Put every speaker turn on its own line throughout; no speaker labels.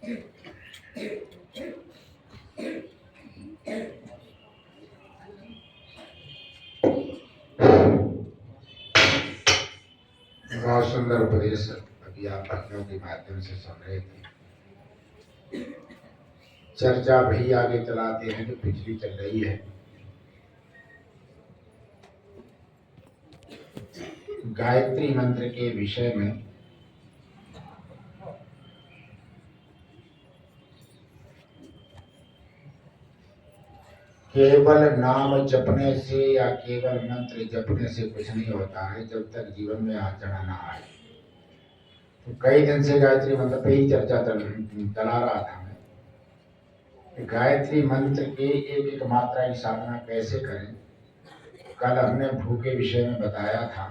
बहुत सुंदर उपदेश अभी आप भक्तों के माध्यम से सुन रहे थे। चर्चा भी आगे चलाते हैं जो पिछली चल रही है। गायत्री मंत्र के विषय में केवल नाम जपने से या केवल मंत्र जपने से कुछ नहीं होता है जब तक जीवन में आचरण ना आए। तो कई दिन से गायत्री मंत्र पे ही चर्चा चला रहा था मैं। गायत्री मंत्र के एक एक मात्रा की साधना कैसे करें। कल हमने भू के विषय में बताया था,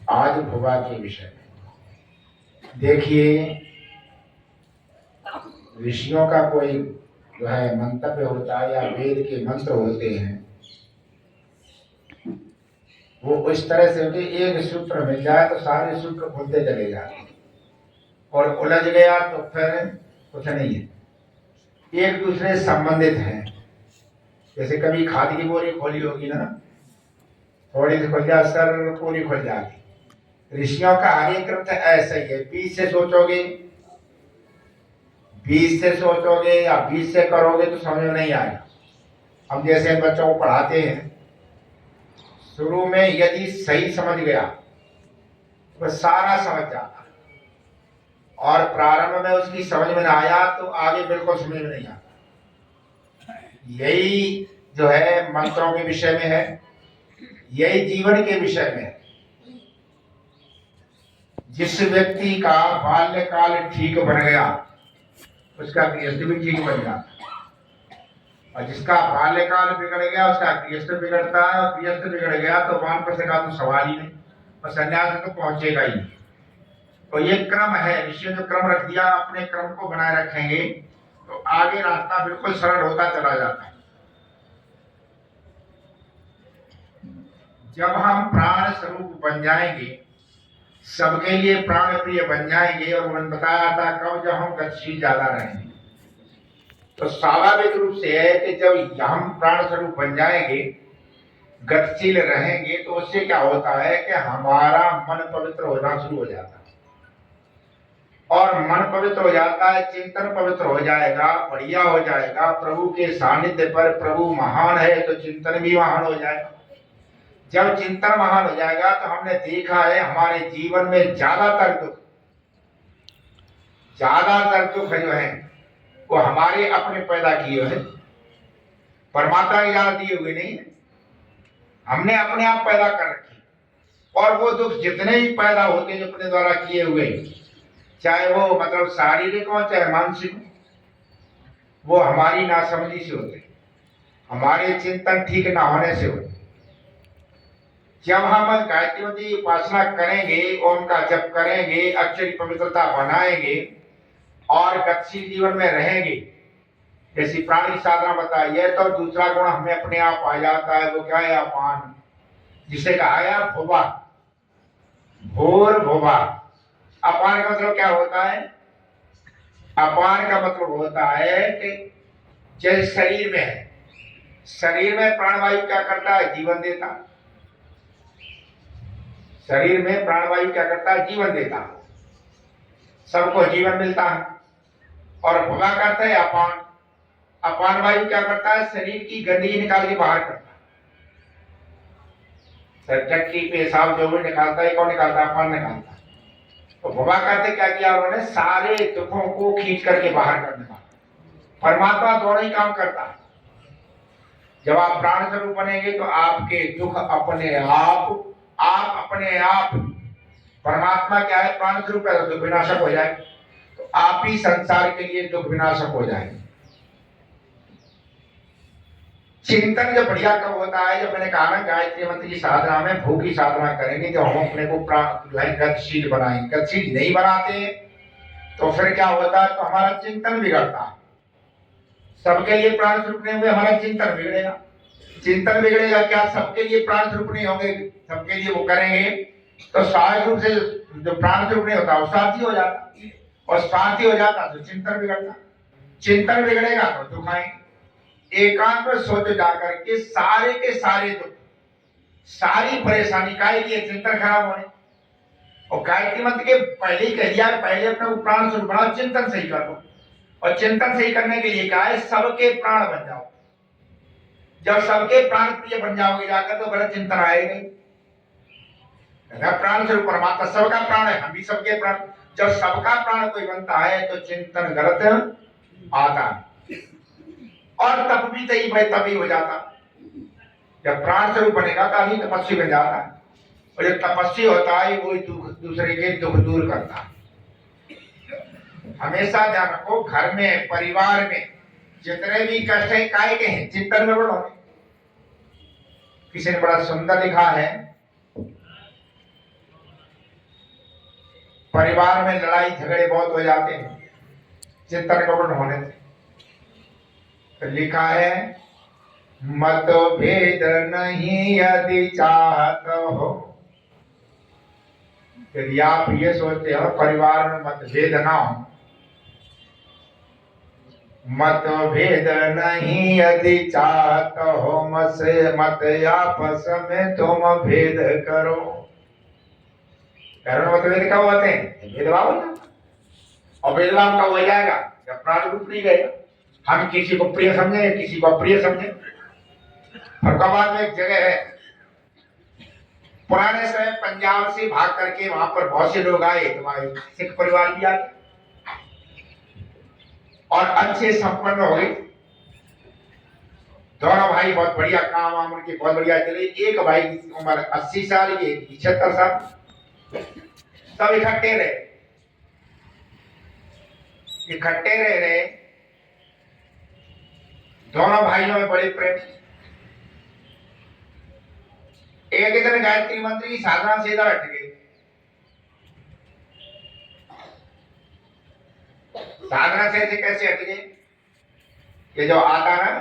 आज भुवा के विषय में। देखिए, ऋषियों का कोई जो है मंतव्य होता है या वेद के मंत्र होते हैं, वो इस तरह से कि एक सूत्र मिल जाए तो सारे सूत्र खुलते चले जाते और उलझ गया तो फिर कुछ नहीं है, एक दूसरे से संबंधित हैं। जैसे कभी खाद की बोरी खोली होगी ना, थोड़ी सी खुल जा सर पूरी खुल जाती। ऋषियों का हर एक अर्थ ऐसा ही है। बीज से सोचोगे, बीज से सोचोगे या बीज से करोगे तो समझ में नहीं आएगा। हम जैसे बच्चों को पढ़ाते हैं, शुरू में यदि सही समझ गया तो सारा समझ जाता है, और प्रारंभ में उसकी समझ में ना आया तो आगे बिल्कुल समझ में नहीं आता। यही जो है मंत्रों के विषय में है, यही जीवन के विषय में है। जिस व्यक्ति का बाल्यकाल ठीक बन गया उसका गृहस्थ भी ठीक बन जाता है, और जिसका बाल्यकाल बिगड़ गया उसका गृहस्थ बिगड़ता है, और गृहस्थ बिगड़ गया तो वानप्रस्थ का तो सवाल ही नहीं, और संन्यास तो पहुंचेगा ही। तो ये क्रम है, ऋषि जो क्रम रख दिया, अपने क्रम को बनाए रखेंगे तो आगे रास्ता बिल्कुल सरल होता चला जाता है। जब हम प्राण स्वरूप बन जाएंगे, सबके लिए प्राण प्रिय बन जाएंगे, और उन्होंने बताया था कब, जब हम गतिशील ज्यादा रहेंगे। तो स्वाभाविक रूप से है कि जब हम प्राण स्वरूप बन जाएंगे, गतिशील रहेंगे, तो उससे क्या होता है कि हमारा मन पवित्र होना शुरू हो जाता है, और मन पवित्र हो जाता है, चिंतन पवित्र हो जाएगा, बढ़िया हो जाएगा। प्रभु के सानिध्य पर प्रभु महान है तो चिंतन भी महान हो जाएगा। जब चिंतन महान हो जाएगा तो हमने देखा है हमारे जीवन में ज्यादातर दुख जो है वो हमारे अपने पैदा किए हैं, परमात्मा की याद दिए हुए नहीं है, हमने अपने आप पैदा कर रखे। और वो दुख जितने ही पैदा होते हैं जो अपने द्वारा किए हुए, चाहे वो मतलब शारीरिक हो चाहे मानसिक हो, वो हमारी नासमझी से होते, हमारे चिंतन ठीक ना होने से होते। जब हम गायत्री मंत्र की उपासना करेंगे, ओम का जप करेंगे, अक्षर की पवित्रता बनाएंगे और गतिशील जीवन में रहेंगे, जैसी प्राण की साधना बताई है, तो दूसरा गुण हमें अपने आप आ जाता है। वो क्या है? अपान, जिसे कहा है भुवा, भोर भुवा। अपान का मतलब क्या होता है? अपान का मतलब होता है कि जैसे शरीर में है, शरीर में प्राणवायु क्या करता है? जीवन देता है। शरीर में प्राणवायु क्या करता है? जीवन देता है, सबको जीवन मिलता है। और भुवा करता है अपान। अपान वायु क्या करता है? शरीर की गंदगी निकाल के बाहर करता है। टट्टी पेशाब जो भी निकालता है, कौन निकालता है? अपान निकालता है। तो भुवा करते क्या किया उन्होंने? सारे दुखों को खींच करके बाहर करने का। परमात्मा दोनों ही काम करता है। जब आप प्राण स्वरूप बनेंगे तो आपके दुख अपने आप परमात्मा क्या है? प्राण स्वरूप है, दुख विनाशक हो जाए, तो आप ही संसार के लिए दुख विनाशक हो जाएंगे। चिंतन जब बढ़िया कब होता है? जब मैंने कहा ना गायत्री मंत्र की साधना में भू की साधना करेंगे, जब हम अपने को गतिशील बनाएंगे। गतिशील नहीं बनाते तो फिर क्या होता है? तो हमारा चिंतन बिगड़ता है। सबके लिए प्राण स्वरूप नहीं होंगे, हमारा चिंतन बिगड़ेगा। चिंतन बिगड़ेगा क्या? सबके लिए प्राण स्वरूप नहीं होंगे, सबके लिए वो करेंगे तो स्वाभाविक रूप से जो प्राण स्वरूप नहीं होता वो साथी हो जाता, और स्वार्थी हो जाता तो चिंतन बिगड़ता, चिंतन बिगड़ेगा तो दुख आएंगे। एकांत में सोचो जाकर के सारे दुख, सारी परेशानी काय की चिंतन खराब होने। और गायत्री मंत्र के पहले ही कह दिया, पहले अपने प्राण स्वरूप बनाओ, चिंतन सही कर लो। और चिंतन सही करने के लिए क्या है, सबके प्राण बन जाओ। जब सबके प्राण प्रिय बन जाओगे जाकर तो बड़ा चिंतन आएगा। प्राण स्वरूप परमात्मा सबका प्राण है, हम भी सबके प्राण। जब सबका प्राण कोई बनता है तो चिंतन गलत आता और तप भी तभी हो जाता। जब प्राण स्वरूप बनेगा तभी तपस्वी बन जाता है। और जो तपस्वी होता है वही दूसरे के दुख दूर करता है। हमेशा ध्यान रखो, घर में परिवार में जितने भी कष्ट है काय के हैं, चिंतन में बढ़ो। किसी ने बड़ा सुंदर लिखा है, परिवार में लड़ाई झगड़े बहुत हो जाते हैं चिंतन कपट होने से। तो लिखा है, मतभेद नहीं यदि चाहत हो। यदि आप ये सोचते हो परिवार में मतभेद ना हो, मतभेद नहीं यदि चाहत हो, मत आपस में तुम भेद करो। कारण मतभेद कब होते हैं, भेदभाव हो जाता। और भेदभाव कब हो जाएगा, जब प्राण रूप नहीं गएगा। हम किसी को प्रिय समझे, किसी को अप्रिय समझे। फरुखाबाद में एक जगह है, पुराने समय पंजाब से भाग करके वहां पर बहुत से लोग आए, तो सिख परिवार भी आए और अच्छे संपन्न हो गए। दोनों भाई बहुत बढ़िया काम वाम उनके बहुत बढ़िया चले। एक भाई की उम्र 80 साल की, 75 साल, सब इकट्ठे रहे। दोनों भाइयों में बड़े प्रेम। एक दिन गायत्री मंत्र की साधना से इधर हट गए। साधना से कैसे हट गए, ये जो आता ना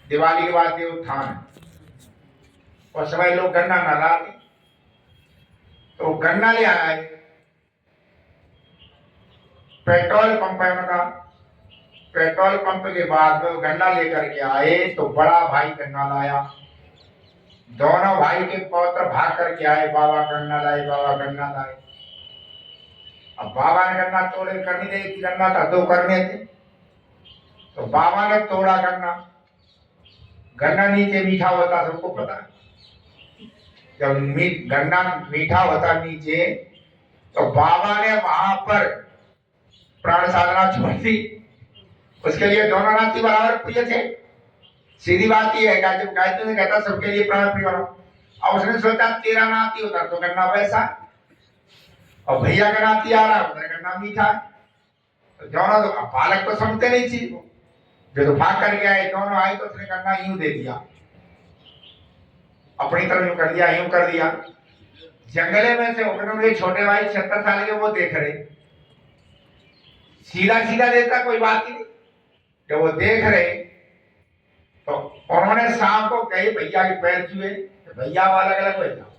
दिवाली के बाद देवोत्थान, उस समय लोग गन्ना न लाते, तो गन्ना ले आए। पेट्रोल पंप है उनका, पेट्रोल पंप के बाद में गन्ना लेकर के आए तो बड़ा भाई गन्ना लाया। दोनों भाई के पौत्र भाग करके आए, बाबा गन्ना लाए, बाबा गन्ना लाए। अब बाबा ने गन्ना तोड़े, करनी दे कि गन्ना था, दो करने थे। तो बाबा ने तोड़ा गन्ना। गन्ना नीचे मीठा होता, सबको पता है। जब गन्ना मीठा होता नीचे, तो बाबा ने वहां पर प्राण साधना छोड़ दी। उसके लिए दोनों नाती बराबर प्रिय थे। सीधी बात यह है, जब गायत्री ने कहता सबके लिए प्राण प्रिय बनो। अब उसने सोचा तेरा नाती होता तो गन्ना वैसा, और भैया का नाती आ रहा उधर गन्ना मीठा। तो दोनों तो बालक तो समझते नहीं चीज को, जो भाग करके आए, दोनों आए तो उसने गन्ना यूं दे दिया, अपनी तरफ यूं कर दिया, यूं कर दिया। जंगले में से उन्होंने छोटे भाई 76 साल के, वो देख रहे, सीधा सीधा देता कोई बात ही नहीं। जब वो देख रहे तो उन्होंने शाम को कहे भैया के पैर छुए, तो भैया अलग अलग हो जाओ।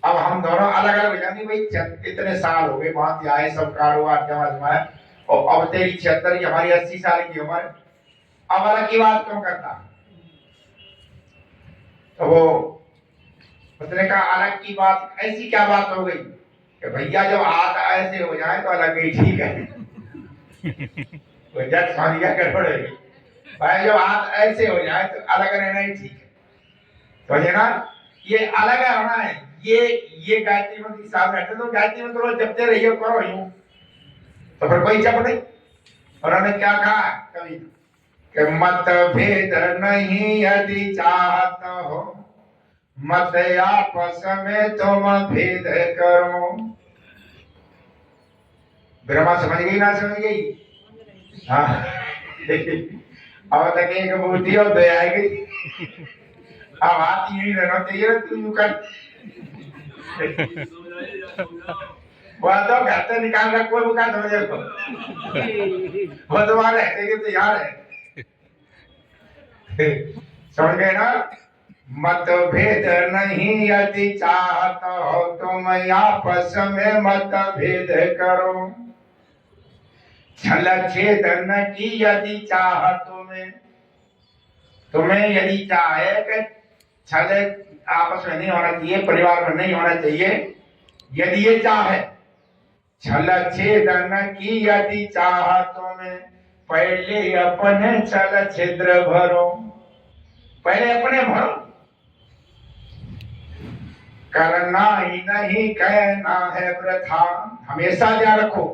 अब हम दोनों अलग अलग हो जाएंगे। भाई इतने साल हो गए वहां से आए, सब कारोबार जमा जमाए, और अब तेरी 76 की, हमारी 80 साल की उम्र, अब अलग की बात क्यों करता। तो वो उसने कहा अलग की बात, ऐसी क्या बात हो गई कि भैया जब हाथ ऐसे हो जाए तो अलग ही ठीक है। जज सानिया गड़बड़ है भाई, जब हाथ ऐसे हो जाए तो अलग रहना ही ठीक है। समझे ना, ये अलग होना है। ये गायत्री मंत्र की साधना है। तो गायत्री मंत्र जपते रहिए, करो यूं, तो फिर कोई जप नहीं। उन्होंने क्या कहा कवि कि मतभेद नहीं यदि चाहत हो, मत आपस में तुम भेद करो। ब्रह्मा समझ गई ना समझ गई? हाँ। अब तक एक बुद्धि और दया आ गई। अब हाथ यही रहना चाहिए, तू यूं कर। वह तो घर से निकाल रहा, कोई बुका समझे को, वो तुम्हारे रहते तो यार है। समझ गए ना? मतभेद नहीं यदि चाहत हो तुम आपस में मतभेद करो। छल छेदन की यदि चाह तुम्हें यदि चाहे कि छल आपस में नहीं होना चाहिए, परिवार में नहीं होना चाहिए, यदि ये चाहे छल छेदन की यदि चाह तुम्हें पहले अपने छल छिद्र भरो। पहले अपने भरो, करना ही नहीं कहना है वृथा। हमेशा ध्यान रखो,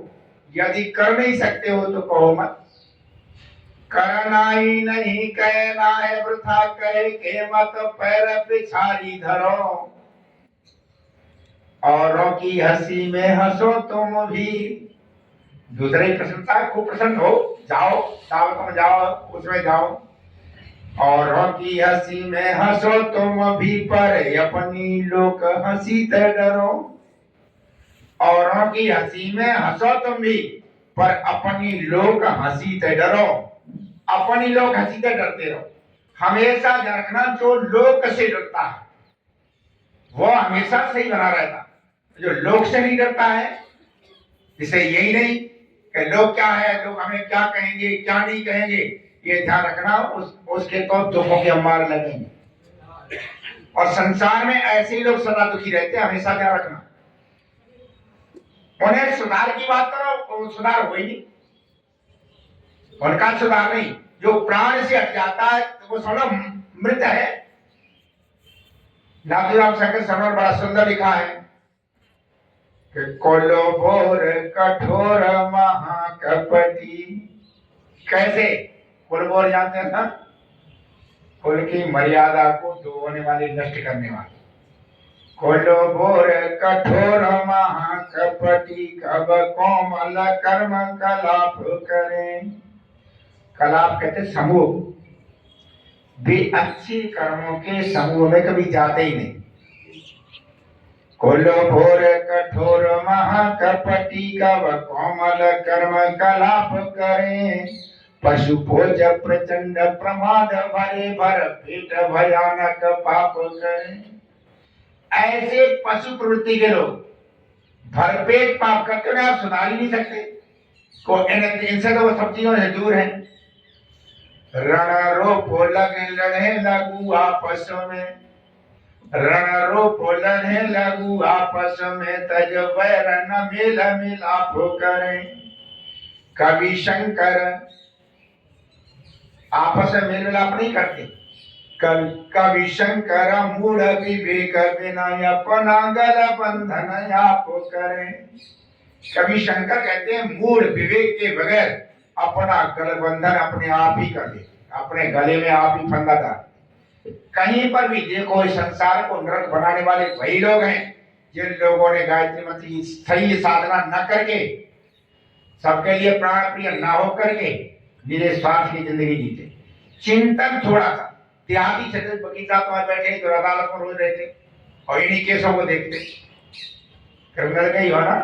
यदि कर नहीं सकते हो तो कहो मत। करना ही नहीं कहना है वृथा, कहे के मत पैर पिछाड़ी धरो। औरों की हंसी में हंसो तुम भी। दूसरे प्रशंसा खूब प्रसन्न हो जाओ, दावत में जाओ, उसमें जाओ। औरों की हंसी में हंसो तुम भी, पर अपनी लोक हंसी से डरो। औरों की हंसी में हंसो तुम भी, पर अपनी लोक हंसी से डरो। अपनी लोक हंसी से डरते रहो। हमेशा रखना, जो लोक से डरता है वो हमेशा सही बना रहता। जो लोक से नहीं डरता है, इसे यही नहीं कि लोग क्या है, लोग हमें क्या कहेंगे क्या नहीं कहेंगे, ये ध्यान रखना, उसके तो दुखों के अंबार लगेंगे। और संसार में ऐसे ही लोग सदा दुखी रहते हैं, हमेशा ध्यान रखना। उन्हें सुधार की बात करो, वो सुधार हो ही नहीं, उनका सुधार नहीं। जो प्राण से हट जाता है तो वो थोड़ा मृत है। नाथूराम शंकर शर्मा बड़ा सुंदर लिखा है कि कोलो भोर कठोर महाकपटी। कैसे? कुलबोर जानते हैं ना, कुल की मर्यादा को तोड़ने वाले, नष्ट करने वाले। कोलो भोर कठोर महाकपटी, कब कोमल कर्म कलाप करें। कलाप कहते समूह, वे अच्छे कर्मों के समूह में कभी जाते ही नहीं। कोलो भोर कठोर महाकपटी, कब कोमल कर्म कलाप करें। पशु भोज प्रचंड प्रमाद, भरे भर पेट भयानक पाप करें। ऐसे पशु प्रवृत्ति के लोग भरपेट पाप करते हुए आप सुधार ही नहीं सकते। इनसे तो वो सब चीजों से दूर है। रण रोपो लगे लड़े लगू आपस में, रण रोपो लड़े लगू आपस में, तज वैर न मेल मिलाप करें। कवि शंकर आपस में मेल मिलाप नहीं करते। कवि शंकर मूढ़ विवेक बिना, अपना गल बंधन आप करें। कवि शंकर कहते हैं मूढ़ विवेक के बगैर अपना गल बंधन अपने आप ही कर ले, अपने गले में आप ही फंदा डाल। कहीं पर भी देखो, इस संसार को नरक बनाने वाले वही लोग हैं जिन लोगों ने गायत्री मंत्र की सही साधना न करके, सबके लिए प्राण प्रिय न हो करके निरे स्वार्थ की जिंदगी जीते। चिंतन थोड़ा सा, देहाती क्षेत्र बगीचा तो बैठे तो अदालत में रोज रहते और इन्हीं केसों को देखते, क्रिमिनल का ही हो ना।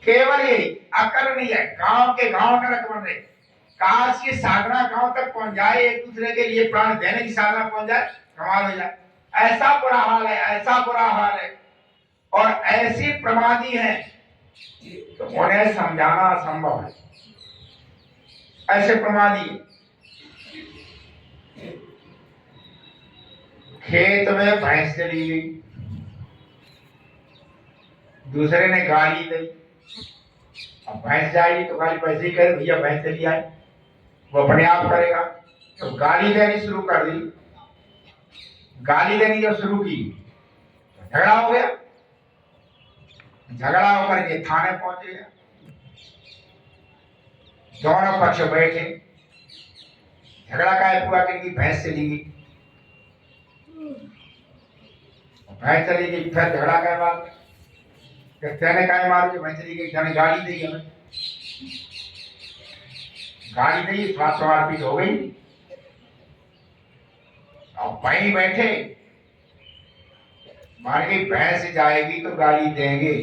केवल यही अकल नहीं है, गांव के गांव नरक बन रहे। काश ये साधना गांव तक पहुंच जाए, एक दूसरे के लिए प्राण देने की साधना पहुंच जाए, कमाल हो जाए। ऐसा बुरा हाल है, ऐसा बुरा हाल है, और ऐसे प्रमादी हैं तो उन्हें समझाना असंभव है। ऐसे प्रमादी खेत में भैंस चली गई, दूसरे ने गाली दी। अब भैंस जाएगी तो गाली पैसे ही करे, भैया भैंस चली आए, वो अपने आप करेगा। तो गाली देनी शुरू कर दी, गाली देनी जब शुरू की झगड़ा हो गया। झगड़ा होकर के थाने पहुंचे, दोनों पक्ष बैठे। झगड़ा काय हुआ कि भैंस चली गई, भैंस चली गई, फिर झगड़ा काय बात, तेने काय मारू, भैंस चली गई, जाने गाली दी हमें, गाली दी, मारपीट हो गई। अब वहीं बैठे, मान के भैंस जाएगी तो गाली देंगे,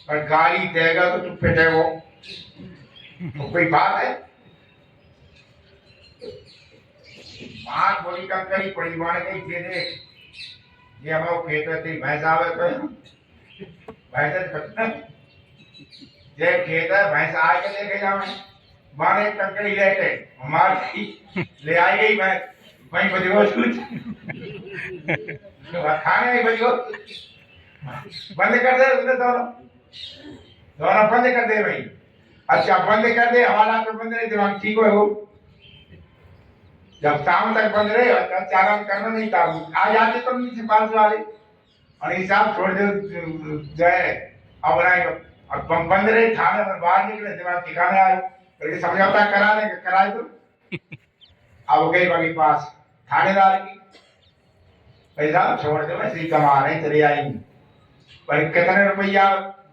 पर गाली देगा तो चुप बैठे वो, तो कोई बात है? मां थोड़ी कंकड़ी पड़ी माने कहीं दे दे ये हम खेत थी भैंस आवे तो भैंस खतना जे खेत है भैंस आए के लेके जावे माने कंकड़ी लेके हमारी ले आई गई भैंस वहीं बजो कुछ खाने नहीं बजो बंद कर दे उसने दोनों दोनों बंद कर दे भाई अच्छा बंद कर दे हवाला तो बंद नहीं दिमाग ठीक हो जब शाम तक बंद रहे तब चालान करना नहीं था आ जाते तो नीचे पास वाले और हिसाब छोड़ दे जाए अब बनाए और बंद रहे थाने में बाहर निकले दिमाग ठिकाने आए तो समझौता करा देंगे कराए तो अब गई बाकी पास थानेदार की पैसा छोड़ दो ऐसे ही कमा रहे चले आएंगे पर कितने रुपया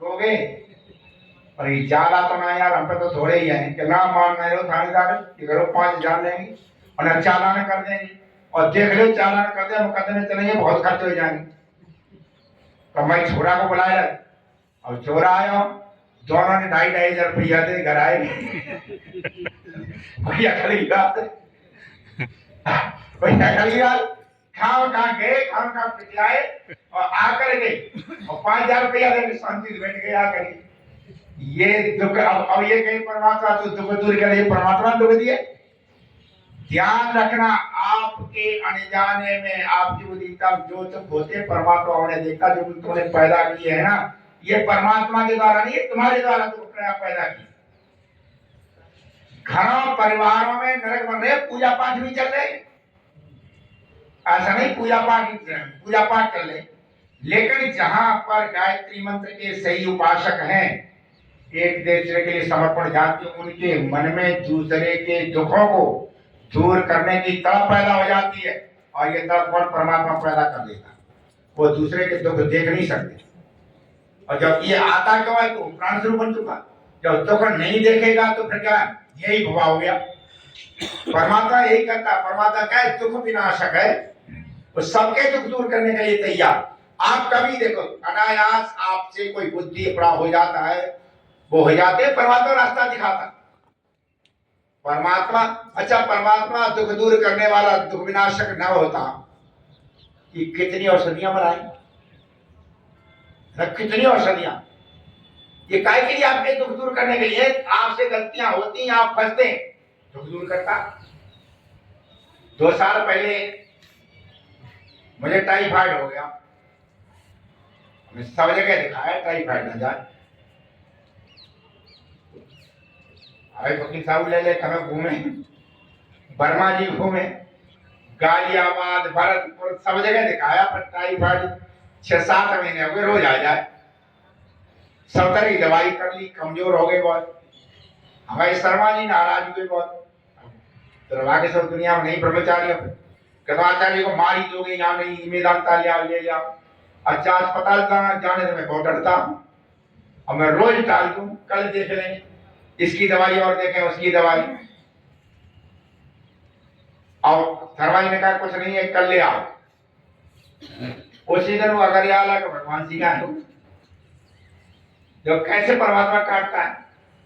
दोगे पर ये ज्यादा तो ना यार हम पे तो थोड़े ही हैं कि ना मान रहे हो थानेदार कि करो 5,000 लेंगे और चालान कर देंगे और देख लो चालान कर दे मुकदमे चलेंगे बहुत खर्च हो जाएंगे तो मैं छोरा को बुलाया और छोरा आया दोनों ने 2,500 रुपया दे घर आए भैया खड़ी बात भैया खड़ी बात खाओ कहाँ गए खाओ कहाँ पिटलाए और आकर गए और 5,000 रुपया दे शांति से बैठ गए आकर ये दुख अब ये कहीं परमात्मा तो दुख दूर करे परमात्मा दुख दिए ध्यान रखना आपके अनजाने में आपकी बुद्धि तब जो सुख होते परमात्मा ने देखा जो तुमने पैदा किए है ना ये परमात्मा के द्वारा नहीं है तुम्हारे द्वारा तुमने पैदा की घरों परिवारों में नरक बन रहे पूजा पाठ भी चल रहे ऐसा नहीं पूजा पाठ कर ले लेकिन जहां पर गायत्री मंत्र के सही उपासक हैं एक दूसरे के लिए समर्पण जाते उनके मन में दूसरे के दुखों को दूर करने की तड़प पैदा हो जाती है और ये तड़प परमात्मा पैदा कर देता वो दूसरे के दुख देख नहीं सकते और जब ये आता क्यों है तो प्राण स्वरूप बन चुका जब दुख नहीं देखेगा तो फिर क्या यही भवा हो गया परमात्मा यही करता परमात्मा क्या है दुख विनाशक है वो सबके दुख दूर करने के लिए तैयार आप कभी देखो अनायास आपसे कोई बुद्धि अपना हो जाता है वो हो जाते परमात्मा रास्ता दिखाता परमात्मा अच्छा परमात्मा दुख दूर करने वाला दुख विनाशक न होता कि कितनी औषधियां बनाई कितनी औषधियां ये काय के लिए आपके दुख दूर करने के लिए आपसे गलतियां होती हैं आप फंसते हैं दुख दूर करता 2 साल पहले मुझे टाइफाइड हो गया मैं सब जगह दिखाया टाइफाइड न जाए अरे वकील साहब ले ले कभी घूमे बर्मा जी घूमे गालियाबाद भरतपुर सब जगह दिखाया पर टाइफाइड 6-7 महीने हो गए रोज आ जाए सब तरह की दवाई कर ली कमजोर हो गए बहुत हमारे शर्मा जी नाराज हुए बहुत दरबार के सब दुनिया में नहीं ब्रह्मचारी कृपाचार्य को मारी दोगे यहाँ नहीं मेदांता ले जाओ अच्छा अस्पताल जाने से मैं बहुत डरता हूँ और मैं रोज टाल दूं कल देख लेंगे इसकी दवाई और देखें उसकी दवाई और धरवाई ने कहा कुछ नहीं है कल ले आओ उसी दिन वो अगर आला तो भगवान जी का है जो कैसे परमात्मा काटता है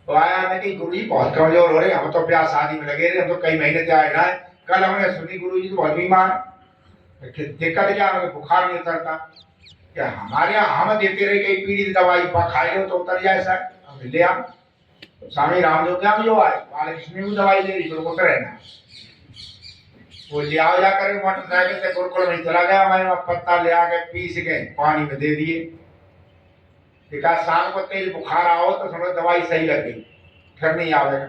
तो आया ना कि गुरु जी बहुत कमजोर हो रहे हम तो ब्याह शादी में लगे रहे हम तो कई महीने से आए ना कल हमने सुनी गुरु जी तो बहुत बीमार दिक्कत क्या बुखार नहीं उतरता क्या हमारे यहाँ हम देते रहे कई पीढ़ी दवाई खाए हो तो उतर जाए सर ले आ स्वामी रामदेव क्या जो आए बालकृष्ण भी दवाई ले रही तो उतर रहना वो ले आओ जाकर मोटरसाइकिल से गुरुकुल में चला गया हमारे वहां पत्ता ले आके पीस के पानी में दे दिए देखा शाम को तेज बुखार आओ तो समझो दवाई सही लग गई फिर नहीं आवेगा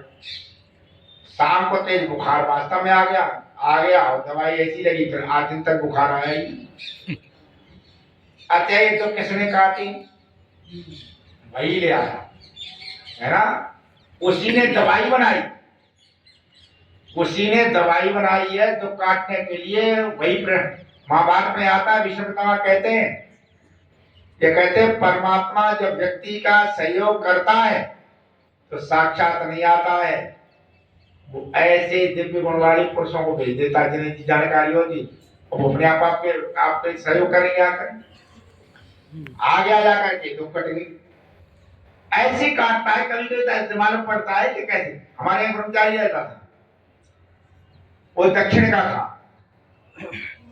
शाम को तेज बुखार वास्तव में आ गया दवाई ऐसी लगी फिर 8 दिन तक बुखार आया ही अच्छा ये तो किसने काटी वही ले आया है ना उसी ने दवाई बनाई है तो काटने के लिए वही महाभारत में आता है विष्णुपितामह कहते हैं परमात्मा जब व्यक्ति का सहयोग करता है तो साक्षात नहीं आता है वो ऐसे दिव्य गुण वाले पुरुषों को भेज देता है जिन्हें जानकारी होती वो अपने आप आपके सहयोग करेंगे आकर आगे आ जाकर के दुख कट गई ऐसे काटता है कभी कभी मालूम पड़ता है कि कैसे हमारे यहाँ ब्रह्मचारी रहता था वो दक्षिण का था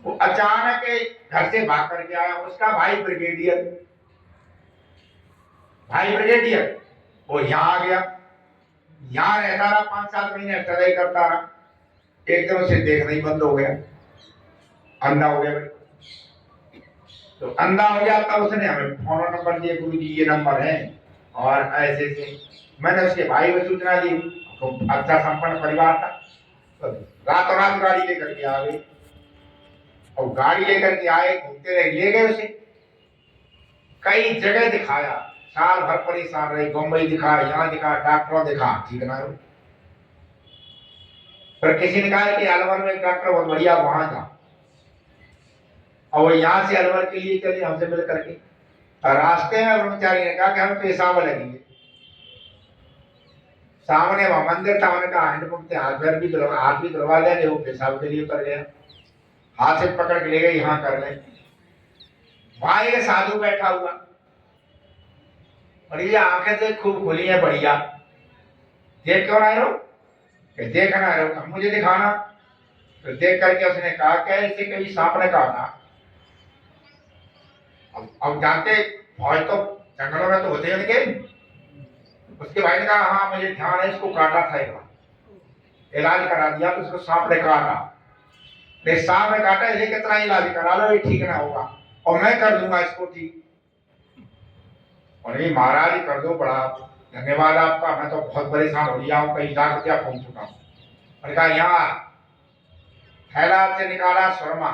वो अचानक घर से भाग करके आया, उसका भाई ब्रिगेडियर वो यहाँ आ गया, यहाँ रहता रहा 5-7 महीने, स्टडी करता रहा। एक दिन उसे देखना ही बंद हो गया, अंधा हो गया। तो अंधा हो गया तब उसने हमें फोन नंबर दिए, गुरु जी ये नंबर है और ऐसे से। मैंने उसके भाई को सूचना दी, तो अच्छा संपन्न परिवार था, तो रातों रात गाड़ी लेकर के आ गए। और गाड़ी लेकर के आए, घूमते रहे, ले गए उसे कई जगह दिखाया, साल भर परेशान रहे, बम्बई दिखा, यहाँ दिखा, डॉक्टरों दिखा, ठीक ना हो। पर किसी ने कहा कि अलवर में एक डॉक्टर बहुत बढ़िया, वहां था। और वो यहाँ से अलवर के लिए चले हमसे मिल करके, और रास्ते में ब्रह्मचारी ने कहा कि हम पेशाब लगेंगे। सामने वहां मंदिर था, उन्होंने कहा हैंडपंप से हाथ भी धुलवा देंगे, वो पेशाब के लिए कर गया, हाथ से पकड़ के ले गए, यहाँ कर ले। वहां एक साधु बैठा हुआ, और ये आंखें से खूब खुली है, बढ़िया। देख क्यों रहे हो? देखना है, मुझे दिखाना। तो देख करके उसने कहा क्या इसे कभी सांप ने काटा? अब जानते फौज तो जंगलों में तो होते हैं उनके। उसके भाई ने कहा हाँ मुझे ध्यान है, इसको काटा था एक बार, इलाज करा दिया तो उसको सांप ने काटा। नहीं सांप ने काटा, इसे कितना इलाज करा लो, ये ठीक ना होगा, और मैं कर दूंगा इसको ठीक। और ये महाराज कर दो, बड़ा धन्यवाद आपका, मैं तो बहुत परेशान हो गया हूँ, कई लाख रुपया फूंक चुका हूँ। मैंने कहा यहाँ थैला से निकाला सुरमा,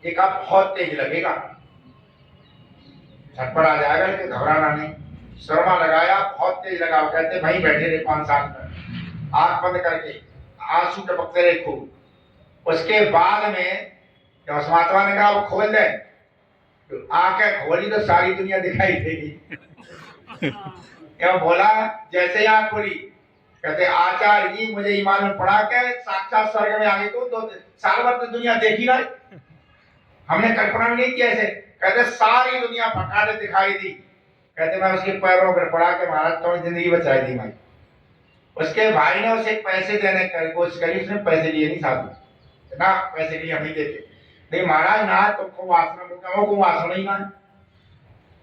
एक आप बहुत तेज लगेगा, झटपट आ जाएगा, लेकिन घबराना नहीं। सुरमा लगाया, बहुत तेज लगा। कहते भाई बैठे रहे 5-7 मिनट, आंख बंद करके, आंसू टपकते रहे खूब। उसके बाद में जब उस महात्मा ने कहा वो खोल दे, तो आंखें खोली तो सारी दुनिया दिखाई देगी। क्या बोला? जैसे ही आंख खोली, कहते आचार्य जी मुझे ये मालूम पड़ा कि साक्षात स्वर्ग में आ गए, तो साल भर तो दुनिया देखी ना, हमने कल्पना नहीं की ऐसे। कहते सारी दुनिया फटाटे दिखाई दी। कहते मैं उसके पैरों पर पड़ा के महाराज थोड़ी जिंदगी बचाई दी भाई। उसके भाई ने उसे पैसे देने की कोशिश करी, उसने पैसे लिए नहीं, साधु ना पैसे लिए हम नहीं देते। नहीं महाराज ना तुमको वासना ही ना,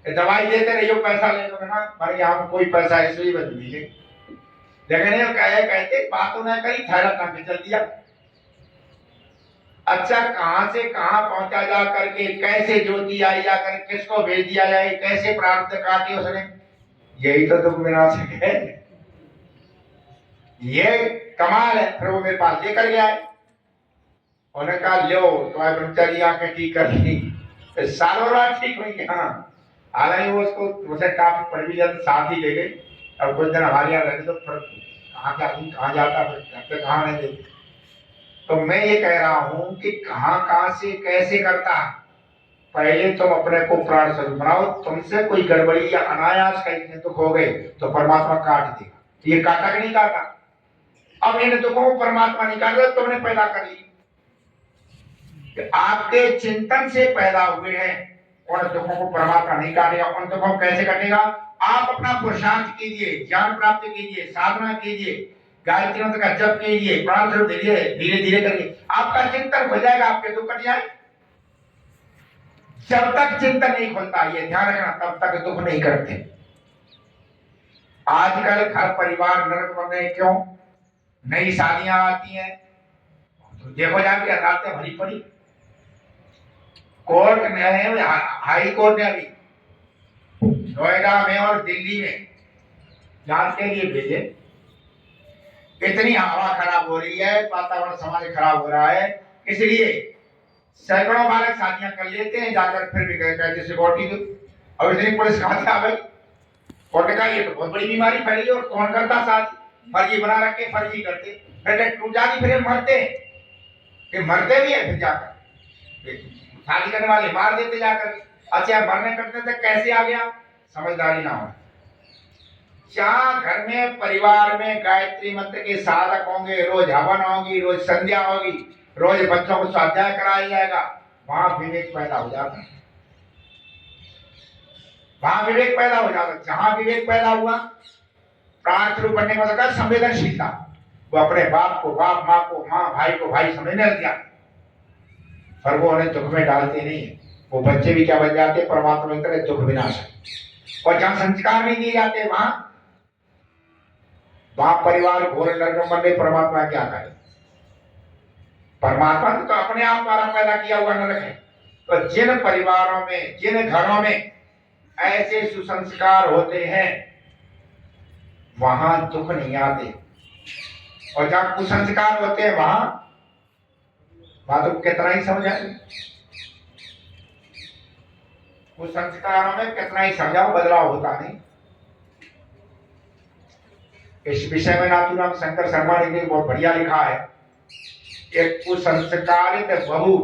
दवाई देते रहियो, पैसा ले लो ना, पर यहाँ कोई पैसा इसलिए बच दीजिए। लेकिन कहते बातों ने करी, थैला टांग के चल दिया। अच्छा कहां से कहां पहुंचा जा करके, कैसे ज्योति आई जाकर, किसको भेज दिया जाए, कैसे प्राप्त काटे उसने, यही तो दुख विनाशक है, ये कमाल है। फिर वो मेरे पास लेकर गया है, उन्होंने कहा लो तुम्हारे ब्रह्मचारी आंखें ठीक कर दी, सालों रात ठीक हुई। हाँ हालांकि वो उसको उसे काफी पढ़ भी जाते, साथ ही ले गए। अब कुछ दिन हमारे यहाँ रहते तो फिर कहाँ के आदमी कहाँ जाता, फिर कहाँ नहीं देते। तो मैं ये कह रहा हूं कि कहां से कैसे करता, पहले तुम अपने को प्राण स्वरूप बनाओ। तुमसे कोई गड़बड़ी या अनायास कहीं दुख हो गए तो परमात्मा काट देगा। ये काटा कि नहीं काटा? अब इन दुखों को परमात्मा नहीं काट रहा, तुमने पैदा कर ली, आपके चिंतन से पैदा हुए हैं। उन दुखों को परमात्मा नहीं काटेगा। उन दुखों को कैसे कटेगा? आप अपना पुरुषार्थ कीजिए, ज्ञान प्राप्त कीजिए, साधना कीजिए, गायत्री मंत्र का जप कीजिए, प्राण स्वरूप धीरे धीरे करिए, आपका चिंतन हो जाएगा, आपके दुख कट जाए। जब तक चिंतन नहीं खुलता, ये ध्यान रखना, तब तक दुख नहीं करते। आजकल घर परिवार नरक बन गए, क्यों? नई शादियां आती हैं तो देखो जाके अदालतें भरी पड़ी, कोर्ट ने, हाई कोर्ट ने अभी नोएडा में और दिल्ली में जांच के लिए भेजे। इतनी हवा खराब हो रही है, वातावरण समाज खराब हो रहा है, इसलिए सैकड़ों बालक शादियां कर लेते हैं, जाकर फिर भी कहते सिक्योरिटी दो। अब इतनी पुलिस कहां से आ गई? कोर्ट का ये तो बहुत बड़ी बीमारी फैली, और कौन करता शादी? फर्जी बना रखे, फर्जी करते, फिर टूट जाती, फिर मरते, फिर मरते भी है, फिर जाकर शादी करने वाले मार देते जाकर। अच्छा मरने कटने तक कैसे आ गया? समझदारी ना हो। जहां घर में परिवार में गायत्री मंत्र के साधक होंगे, रोज हवन होगी, रोज संध्या होगी, रोज बच्चों को स्वाध्याय कराया जाएगा, वहां विवेक पैदा हो जाता है, वहां विवेक पैदा हो जाता है। जहां विवेक पैदा हुआ, प्राण शुरू करने का मतलब संवेदनशीलता, वो अपने बाप को बाप, माँ को माँ, भाई को भाई समझने लग जाता। पर वो उन्हें दुख में डालते नहीं है। वो बच्चे भी क्या बन जाते, परमात्मा की तरह दुख विनाशक। और जहां संस्कार नहीं दिए जाते वहां बाप परिवार घोर नरक में परमात्मा क्या करे। परमात्मा तो अपने आप द्वारा पैदा किया हुआ नरक है। तो जिन परिवारों में, जिन घरों में ऐसे सुसंस्कार होते हैं वहां दुख नहीं आते, और जहां कुसंस्कार होते हैं वहां बात तो कितना ही समझाए, कुसंस्कारों में कितना ही समझाओ बदलाव होता नहीं। इस विषय में नाथूराम शंकर शर्मा ने बहुत बढ़िया लिखा है। एक कुसंस्कारित बहू,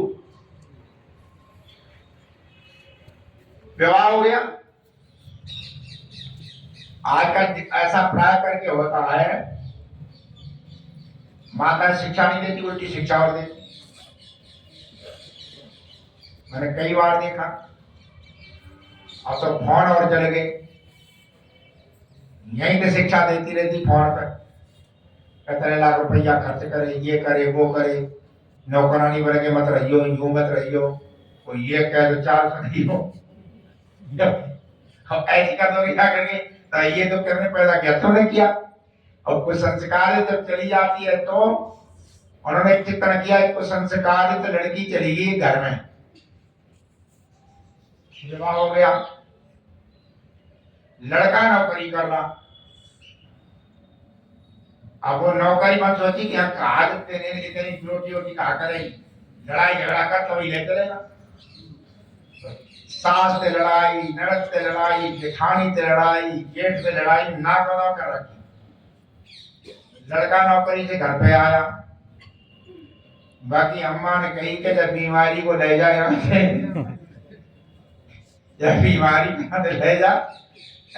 विवाह हो गया, आजकल ऐसा प्राय करके होता है, माता शिक्षा नहीं देती, उल्टी शिक्षा और देती। मैंने कई बार देखा। अब तो फोन और चले गए, यहीं पे शिक्षा देती रहती फोन पर, 15 लाख रुपया खर्च करे, ये करे वो करे, नौकरानी बन के मत रहियो, यूं मत रहियो, कोई ये कह दो 400 नहीं हो, हम ऐसी कर दोगे क्या करेंगे, तो ये तो करने पैदा किया तुमने किया। और कुछ संस्कारित जब चली जाती है तो उन्होंने चित्रण किया, कुछ संस्कारित लड़की चली गई घर में, विवाह हो गया, लड़का नौकरी कर रहा। अब वो नौकरी मत सोची कि हम आदत देने इतनी रोटी रोटी खा कर लड़ाई झगड़ा कर तो ले चलेगा। सास से लड़ाई, ननद से लड़ाई, जेठानी से लड़ाई, जेठ से लड़ाई, नाक बना कर रखी। लड़का नौकरी से घर पे आया, बाकी अम्मा ने कही कि जब बीमारी को ले जाए यहाँ से, जब बीमारी यहाँ से ले जा,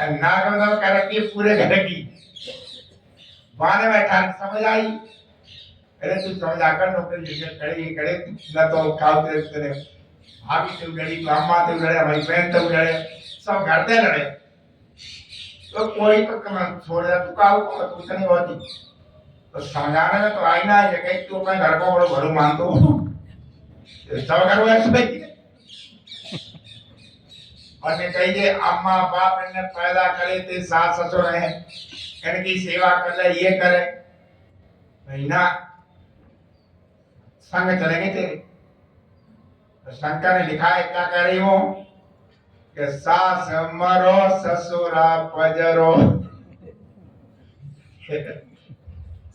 नाक बना कर रखी पूरे घर की। बाने बैठा समझ आई, अरे तू समझ आकर नौकरी करे न तो खाओ तेरे भाभी से लड़ी, अम्मा से लड़े, भाई बहन से लड़े, सब घर से लड़े, तो कोई तो छोड़ दिया, तू काऊ को कुछ नहीं होती। तो समझाने में तो आई ना है, तू मैं घर को बड़ो घरू मानतो हूँ, सब घर वैसे और कहिए अम्मा बाप ने पैदा करे थे, सास ससुर है, इनकी सेवा कर ले, ये करे ना, संग चलेंगे तेरे। तो शंकर ने लिखा है, क्या कह रही हो कि सास मरो ससुरा पजरो,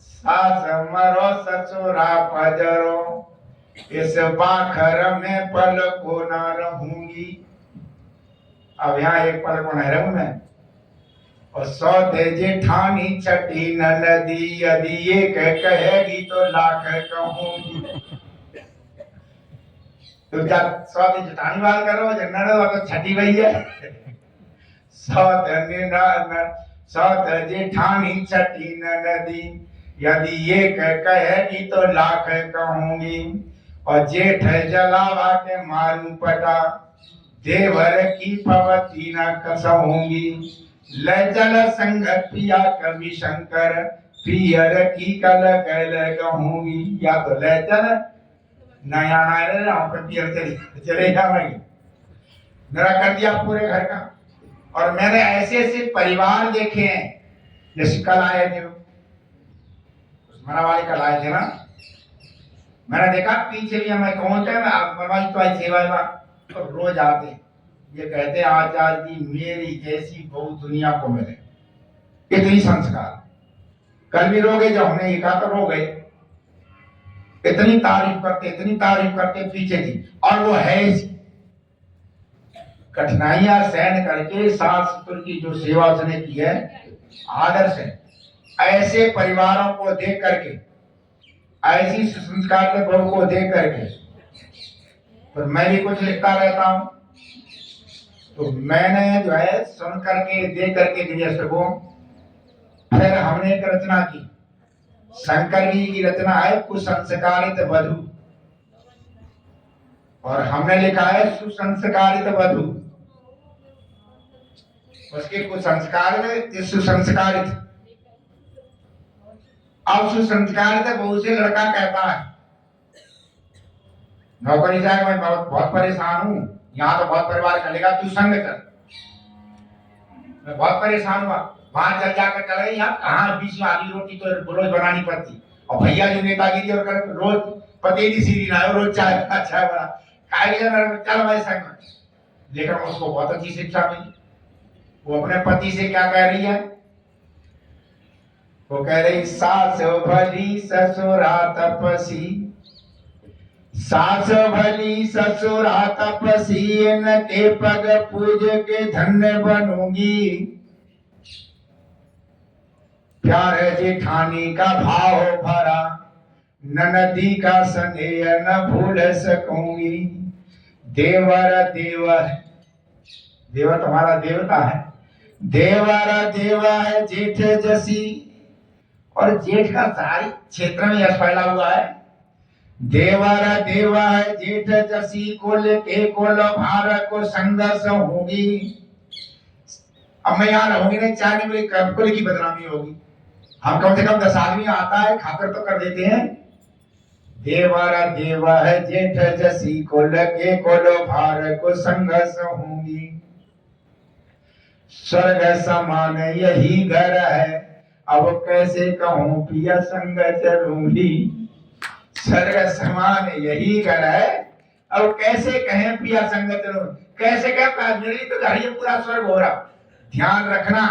सास मरो ससुरा पजरो, इस बाखर में पल को न रहूंगी। अब यहाँ एक पल को नहीं रहूं मैं। और सौते जेठानी छठी नदी, यदि एक कहेगी तो लाख कहूंगी। तो क्या सौते जेठानी बात करो, ननद तो छठी वही है। सौते जेठानी छठी नदी, यदि एक कहेगी तो लाख कहूंगी। और जेठ जलावा के मारू पटा, देवर की पवती न कसहूंगी। लजल संगत पिया कवि शंकर, पियर की कल कैल कहूंगी। या तो लजल नया नया पियर चले जाएंगे, मेरा कर दिया पूरे घर का। और मैंने ऐसे ऐसे परिवार देखे हैं, जैसे कल आए थे उस्माना वाले, कल आए थे ना, मैंने देखा पीछे भी हमें कौन थे, तो सेवा तो रोज आते, ये कहते आचार्य जी मेरी जैसी बहु दुनिया को मिले, इतनी संस्कार। कल भी रोगे, जब हमने ये कहा तो रो गए, इतनी तारीफ करते पीछे थी। और वो है कठिनाइयां सहन करके सास ससुर की जो सेवा उसने की है, आदर्श है। ऐसे परिवारों को देख करके, ऐसी संस्कार बहू को देख करके तो मैं भी कुछ लिखता रहता हूं। तो मैंने जो है सुन करके देख करके गृहस्थ को, फिर हमने एक रचना की, शंकर जी की रचना है कुसंस्कारित वधू, और हमने लिखा है सुसंस्कारित वधू। उसके कुसंस्कारित सुसंस्कारित। अब सुसंस्कारित बहू से लड़का कहता है नौकरी जाए, मैं बहुत बहुत परेशान हूँ, यहाँ तो बहुत परिवार चलेगा, तू संग कर। मैं बहुत परेशान हुआ, वहां चल जाकर चले, यहाँ कहाँ बीच में आधी रोटी तो रोज बनानी पड़ती, और भैया जो नेतागिरी और कर रोज पतेली सीधी ना रोज चाय अच्छा बना चल भाई संग में। लेकिन उसको बहुत अच्छी शिक्षा मिली। वो अपने पति से क्या कह रही है, वो कह रही सास भली ससुरा तपसी, सास भली ससुरा तपसी, इनके पग पूज के धन्य बनूंगी। प्यार जेठानी का भाव भरा, ननदी का स्नेह न भूल सकूंगी। देवर देवर, देवर तुम्हारा देवता है, देवर देवा है जेठ जसी, और जेठ का सारी क्षेत्र में यश फैला हुआ है। देवर देवा है जेठ जसी, कुल के कुल भार को संघर्ष होगी। अब मैं यहाँ रहूंगी नहीं, चाहे मेरी कुल की बदनामी होगी। हम कम से कम 10 आदमी आता है खाकर तो कर देते हैं। देवर देवा है जेठ जसी, कुल के कुल भार को संघर्ष होगी। स्वर्ग समान यही घर है, अब कैसे कहूं पिया संग चलूंगी। स्वर्ग समान यही घर है, अब कैसे कहें पिया संग चलूंगी। कैसे कहें, मेरे लिए तो घर ये पूरा स्वर्ग हो रहा। ध्यान रखना,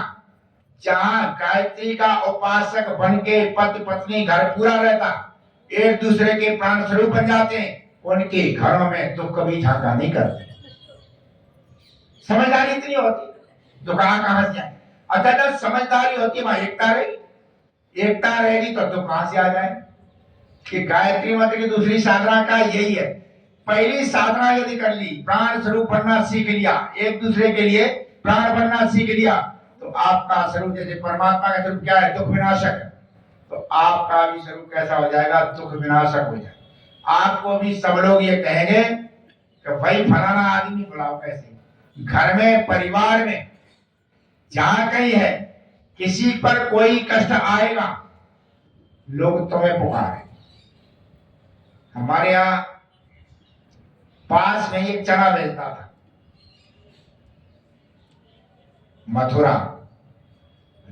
जहां गायत्री का उपासक बन के पति पत्नी घर पूरा रहता, एक दूसरे के प्राण स्वरूप बन जाते हैं, उनके घरों में दुख कभी झांका नहीं करते। समझदारी इतनी होती, दुकान कहां से आए। अच्छा, जब समझदारी होती है वहां एकता रहेगी, एकता रहेगी तो दुख कहां से आ जाए। कि गायत्री मंत्र की दूसरी साधना का यही है। पहली साधना यदि कर ली, प्राण स्वरूप बनना सीख लिया, एक दूसरे के लिए प्राण बनना सीख लिया, तो आपका स्वरूप जैसे परमात्मा का स्वरूप क्या है, दुख विनाशक है, तो आपका भी स्वरूप कैसा हो जाएगा, दुख विनाशक हो जाएगा। आपको भी सब लोग ये कहेंगे कि भाई फलाना आदमी बुलाओ। कैसे घर में परिवार में जहां कहीं है, किसी पर कोई कष्ट आएगा, लोग तुम्हें पुकारे। हमारे यहाँ पास में एक चना बेचता था, मथुरा,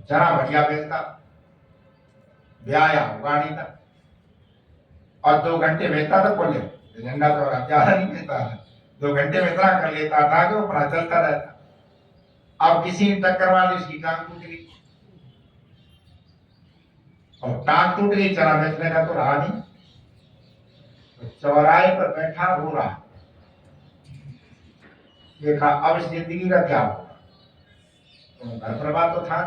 चना बढ़िया बेचता, ब्याया गाड़ी था, और 2 घंटे बेचता था बोले झंडा तो ज्यादा नहीं बेचता था, 2 घंटे में इतना कर लेता था कि वो अपना चलता रहता। अब किसी ने टक्कर वाली उसकी टांग टूट गई, और टांग टूट गई, चना बेचने का तो रहा नहीं, तो चौराहे पर बैठा रो रहा। देखा अब इस जिंदगी का क्या होगा, तो घर बर्बाद तो था।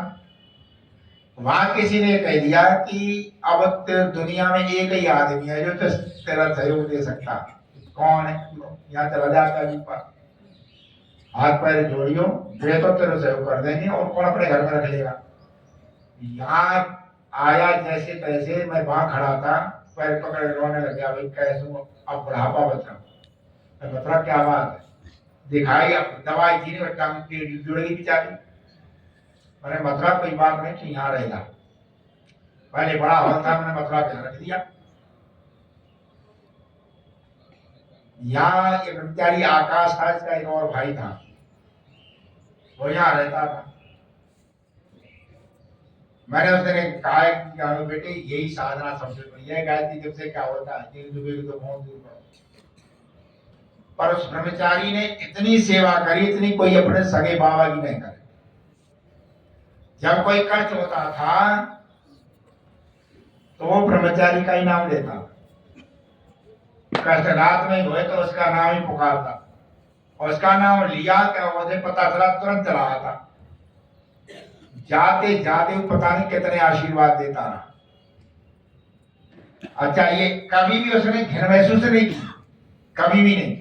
वहां किसी ने कह दिया कि अब दुनिया में एक ही आदमी है जो तेरा सहयोग दे सकता। कौन है, यहाँ चला जाता है पर हाथ पैर जोड़ियो, वे तो तेरे सहयोग कर देंगे, और कौन अपने घर में रख लेगा। यहाँ आया जैसे तैसे, मैं वहां खड़ा था, पैर पकड़ रोने लग गया, भाई कैसे अब बुढ़ापा बचा। मतलब क्या बात है, दिखाई अब दवाई थी नहीं, जुड़ेगी बेचारी। मैंने मतलब कोई बात नहीं कि यहाँ रहेगा, पहले बड़ा हॉल था, मैंने मतलब यहाँ रख दिया। यहाँ एक बेचारी आकाश था, इसका एक और भाई था, वो यहाँ रहता था। मैंने उस दिन कहा कि बेटे यही साधना सबसे बढ़िया है, गायत्री जब से क्या होता है, तो बहुत दूर पर। पर उस ब्रह्मचारी ने इतनी सेवा करी, इतनी कोई अपने सगे बाबा की नहीं करे। जब कोई कष्ट होता था तो वो ब्रह्मचारी का ही नाम लेता, कष्ट रात में हुए तो उसका नाम ही पुकारता, और उसका नाम लिया क्या मुझे पता चला, तुरंत चला आता। जाते जाते वो पता नहीं कितने आशीर्वाद देता रहा। अच्छा, ये कभी भी उसने घिन महसूस नहीं की, कभी भी नहीं,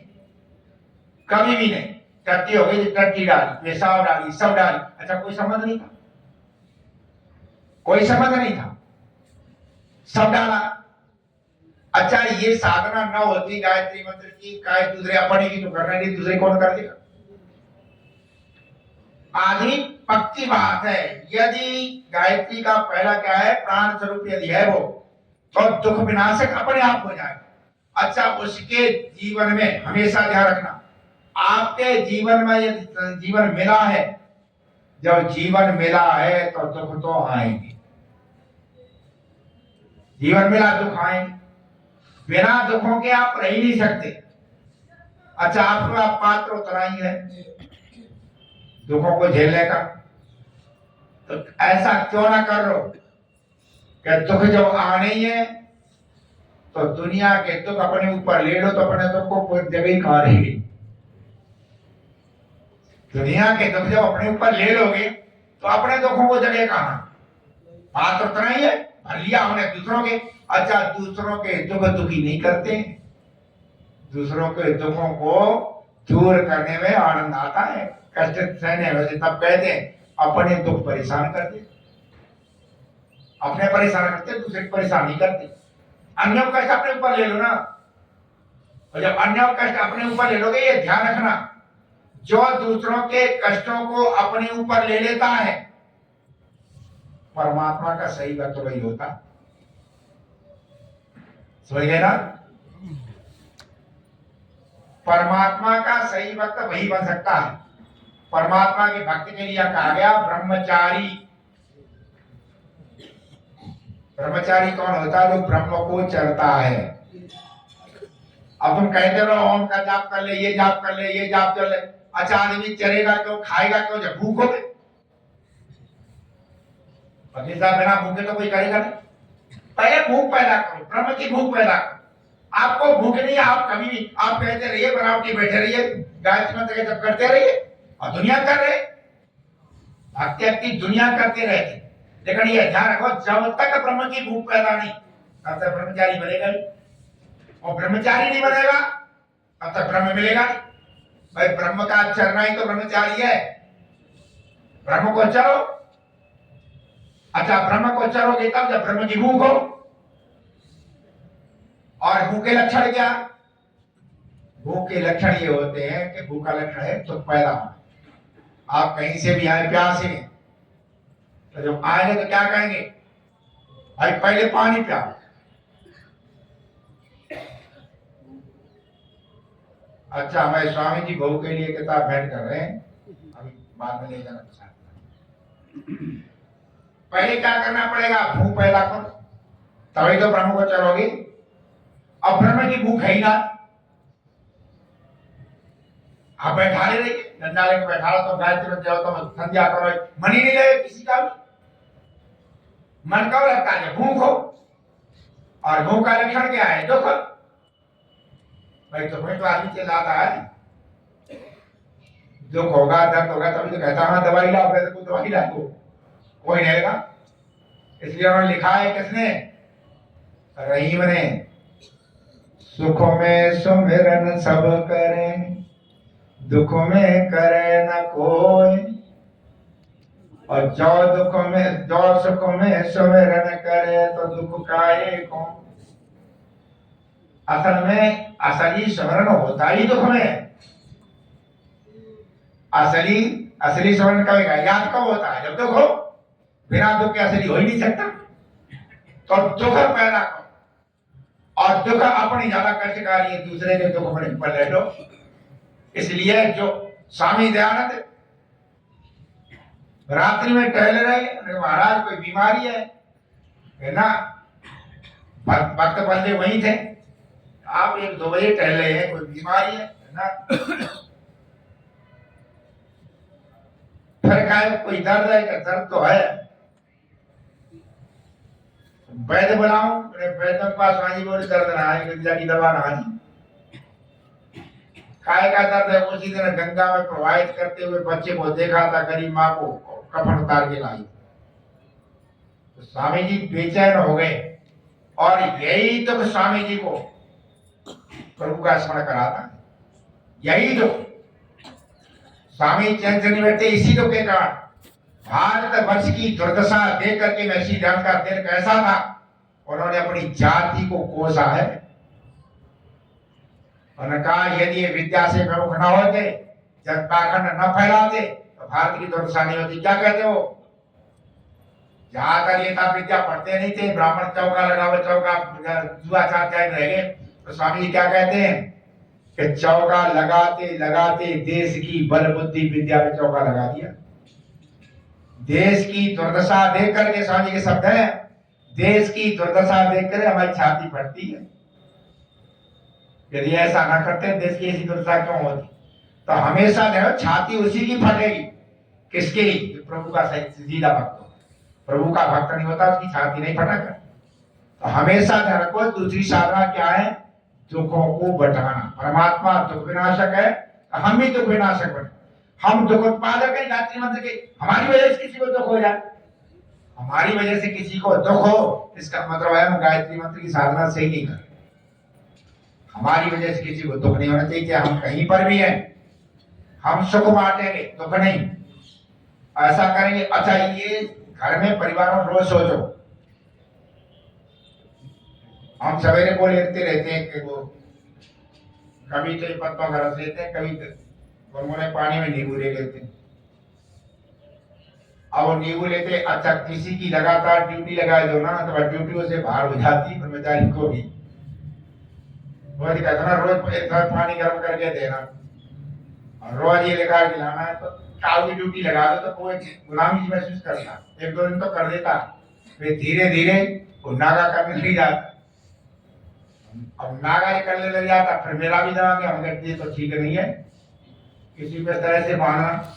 कभी भी नहीं। टट्टी हो गई, टट्टी डाली, पेशाब डाली, सब डाली, अच्छा कोई संबंध नहीं था, कोई संबंध नहीं था, सब डाला। अच्छा, ये साधना न होती गायत्री मंत्र की, काय दूसरे अपने की तो करना नहीं, दूसरे कौन कर देगा। आदमी पक्की बात है, यदि गायत्री का पहला क्या है, प्राण स्वरूप यदि है वो, तो दुख विनाशक अपने आप हो जाएगा। अच्छा, उसके जीवन में हमेशा ध्यान रखना, आपके जीवन में यदि जीवन मिला है, जब जीवन मिला है तो दुख तो आएंगे, जीवन मिला दुख आएंगे, बिना दुखों के आप रह ही नहीं सकते। अच्छा, आपको आप पात्र उतराई है दुखों को झेलने का, तो ऐसा क्यों ना कर लो कि दुख जब आने ही है तो दुनिया के दुख अपने ऊपर ले लो, तो अपने दुख को कोई जगह कहां रहेगी। दुनिया के दुख जब अपने ऊपर ले लोगे तो अपने दुखों को जगह कहां, बात तो उतना ही है, भर लिया हमने दूसरों के। अच्छा, दूसरों के दुख दुखी नहीं करते, दूसरों के दुखों को दूर करने में आनंद आता है, कष्ट सहने में। तब कहते हैं अपने दुख परेशान करते, अपने परेशान करते, दूसरे को परेशान नहीं करते। अन्य कष्ट अपने ऊपर ले लो ना, और जब अन्य कष्ट अपने ऊपर ले लोगे, ये ध्यान रखना, जो दूसरों के कष्टों को अपने ऊपर ले लेता है, परमात्मा का सही वक्त वही होता। समझ गए ना? परमात्मा का सही वक्त वही बन सकता है। परमात्मा के भक्त के लिए कहा गया ब्रह्मचारी। ब्रह्मचारी कौन होता है? जो ब्रह्म को चरता है। अब तुम कहते रहो ओम का जाप कर ले, ये जाप कर ले, ये जाप कर ले। अच्छा, आदमी चरेगा क्यों, खाएगा क्यों जब भूख होगी? बिना भूखे तो कोई करेगा नहीं। पहले भूख पैदा करो, ब्रह्म की भूख पैदा करो। आपको भूख नहीं है, आप कभी भी आप कहते रहिए, बनावटी बैठे रहिए, गायत्री मंत्र जब करते रहिए, और दुनिया कर रहे, भक्ति अपनी दुनिया करते रहते। लेकिन ये ध्यान रखो, जब तक ब्रह्म की भूख पैदा नहीं, तब तक ब्रह्मचारी बनेगा नहीं, और ब्रह्मचारी नहीं बनेगा तब तक ब्रह्म मिलेगा नहीं। भाई, ब्रह्म का चरना ही तो ब्रह्मचारी है। ब्रह्म को चरो। अच्छा, ब्रह्म को चरोगे तब जब ब्रह्म की भूख हो। और भूख के लक्षण क्या? भूख के लक्षण ये होते हैं कि भूख का लक्षण है तो पैदा होना। आप कहीं से भी आए प्यासे, तो जब आएंगे तो क्या कहेंगे? भाई पहले पानी पिया। अच्छा, हमारे स्वामी जी बहू के लिए किताब भेंट कर रहे हैं, अभी बाद में ले जाना चाहता। पहले क्या करना पड़ेगा? भूख पैदा करो, तभी तो ब्रह्म को चरोगे। अब ब्रह्म की भूख है ही ना, आप बैठा ले रही नंदाले को बैठा तो गायत्री में जाओ, तो संध्या करो, मन ही नहीं लगे किसी का भी। मन कब लगता है? भूख हो। और भूख का लक्षण क्या है? दुख। भाई तो मैं तो आदमी चिल्लाता है, दुख होगा, दर्द होगा, तभी तो कहता हाँ दवाई लाओ, कहते कोई दवाई ला दो, कोई नहीं लेगा। इसलिए उन्होंने लिखा है, किसने? रहीम ने, सुख में सुमिरन सब करें, दुख में करे न कोई, और जो दुख में, जो सुख में सुमिरन करे तो दुख काहे कौन। असल में असली स्मरण होता ही दुख में। असली स्मरण कब होगा? याद कब होता है? जब दुख हो। बिना दुख के असली हो ही नहीं सकता। तो दुख पैदा करो, और दुख अपनी ज्यादा कष्टकारी है, दूसरे के दुख अपने ऊपर ले लो। इसलिए जो स्वामी दयानंद रात्रि में टहल रहे, महाराज कोई बीमारी है ना, भक्त बंदे वहीं थे, आप 1-2 बजे टहल रहे हैं, कोई बीमारी है ना, फिर कहा कोई दर्द है? क्या दर्द तो है, वैद्य बुलाऊं? वैद्य के पास वाजी बोले दर्द ना है, जाकी दवा ना है। काय का दर्द है? उसी दिन गंगा में प्रवाहित करते हुए बच्चे को देखा था, गरीब माँ को कफन उतार के लाई। तो स्वामी जी बेचैन हो गए, और यही दुख स्वामी जी को प्रभु का स्मरण कराता। यही दुख स्वामी चैन से नहीं बैठते, इसी दुख के कारण। भारत वर्ष की दुर्दशा देख करके मैं श्री राम का दिल कैसा था, उन्होंने अपनी जाति को कोसा है। उन्होंने कहा यदि ये विद्या से प्रमुख न होते, जब पाखंड न फैलाते, तो भारत की दुर्दशा नहीं होती। क्या कहते हो? जहां तक ये था, विद्या पढ़ते नहीं थे, ब्राह्मण चौका लगावे, चौका जुआ चार रह गए, तो स्वामी जी क्या कहते हैं कि चौका लगाते लगाते देश की बल बुद्धि विद्या में चौका लगा दिया। देश की दुर्दशा देख करके, स्वामी के शब्द है, देश की दुर्दशा देख कर हमारी छाती फटती है। यदि ऐसा ना करते देश की ऐसी दुर्दशा क्यों होती? तो हमेशा जो छाती उसी की फटेगी, किसकी? जो प्रभु का सीधा भक्त होता, प्रभु का भक्त नहीं होता उसकी छाती नहीं फटा कर। तो हमेशा ध्यान रखो, दूसरी साधना क्या है? दुखों को बढ़ाना। परमात्मा दुख विनाशक है, हम भी दुख विनाशक बने। हम दुख उत्पादक है गायत्री मंत्र के। हमारी वजह से किसी को दुख हो जाए, हमारी वजह से किसी को दुख हो, इसका मतलब है हम गायत्री मंत्र की साधना सही नहीं कर। हमारी वजह से किसी को दुख नहीं होना चाहिए कि हम कहीं पर भी हैं हम सुख बांटेंगे, दुख नहीं। ऐसा करेंगे। अच्छा, ये घर में परिवार में रोज सोचो, हम सवेरे को लेते रहते हैं कि वो कभी तो पत्तों का रस लेते हैं, कभी गुनगुने पानी में नींबू ले लेते हैं। अब नींबू लेते, अच्छा किसी की लगातार ड्यूटी लगा दो ना तो ड्यूटी से बाहर हो जाती कर्मचारी को भी। रोज कहता ना, रोज एक पानी गर्म करके देना और रोज ये लेकर खिलाना है, तो काल की ड्यूटी लगा दो तो कोई गुलामी महसूस करता। एक दो दिन तो कर देता, फिर धीरे धीरे वो नागा करने लग जाता। अब नागा ये करने लग जाता, फिर मेरा भी दवा हम कहते तो ठीक नहीं है, किसी भी तरह से बहाना।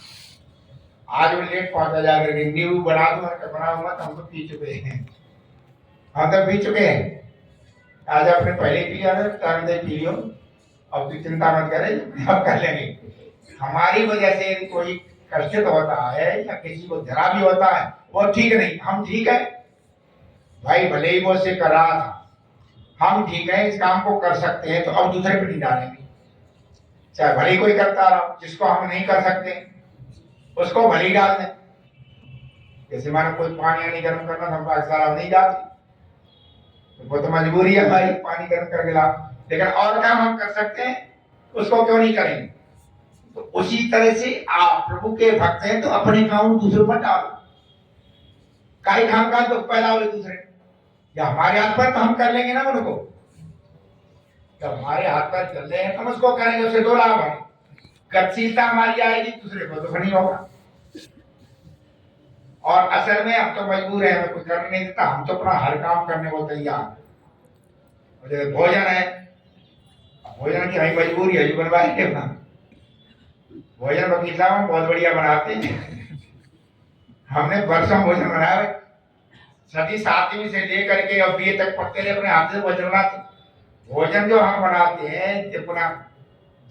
आज वो लेट पहुंचा जाकर के नींबू बना दूंगा, बनाऊंगा तो हम तो पी चुके हैं, हम तो पी चुके हैं। आज आपने पहले पिया है, टाइम दे पी लियो, अब तो चिंता मत करे, अब कर लेंगे। हमारी वजह से यदि कोई कष्ट होता है या किसी को जरा भी होता है, वो ठीक नहीं, हम ठीक है भाई, भले ही वो से कर रहा था, हम ठीक है, इस काम को कर सकते हैं, तो अब दूसरे पर नहीं डालेंगे। चाहे भले ही कोई करता रहा, जिसको हम नहीं कर सकते उसको भले ही डाल दें। जैसे मानो कोई पानी नहीं गर्म करना, हम पाकिस्तान नहीं जाते, तो वो तो मजबूरी है भाई, पानी गर्म करके ला। लेकिन और काम हम कर सकते हैं, उसको क्यों नहीं करेंगे? तो उसी तरह से आप प्रभु के भक्त हैं तो अपने काम दूसरों पर डालो। काई खाम का दुख पैदा हो दूसरे, या हमारे हाथ पर तो हम कर लेंगे ना उनको, जब हमारे हाथ पर चल रहे हैं तो हम उसको करेंगे, उससे दो लाभ है। गतिशीलता हमारी आएगी, दूसरे को दुख नहीं होगा। और असल में हम तो मजबूर है, हमें कुछ करने नहीं देता, हम तो अपना हर काम करने को तैयार। भोजन है, भोजन की हमें मजबूरी है, जो बनवाएंगे ना भोजन बगीचा में बहुत बढ़िया बनाते हैं। हमने वर्षों भोजन बनाया, सदी 7वीं से लेकर के अब BA तक पढ़ते रहे, अपने हाथ से भोजन बनाते। भोजन जो हम बनाते हैं अपना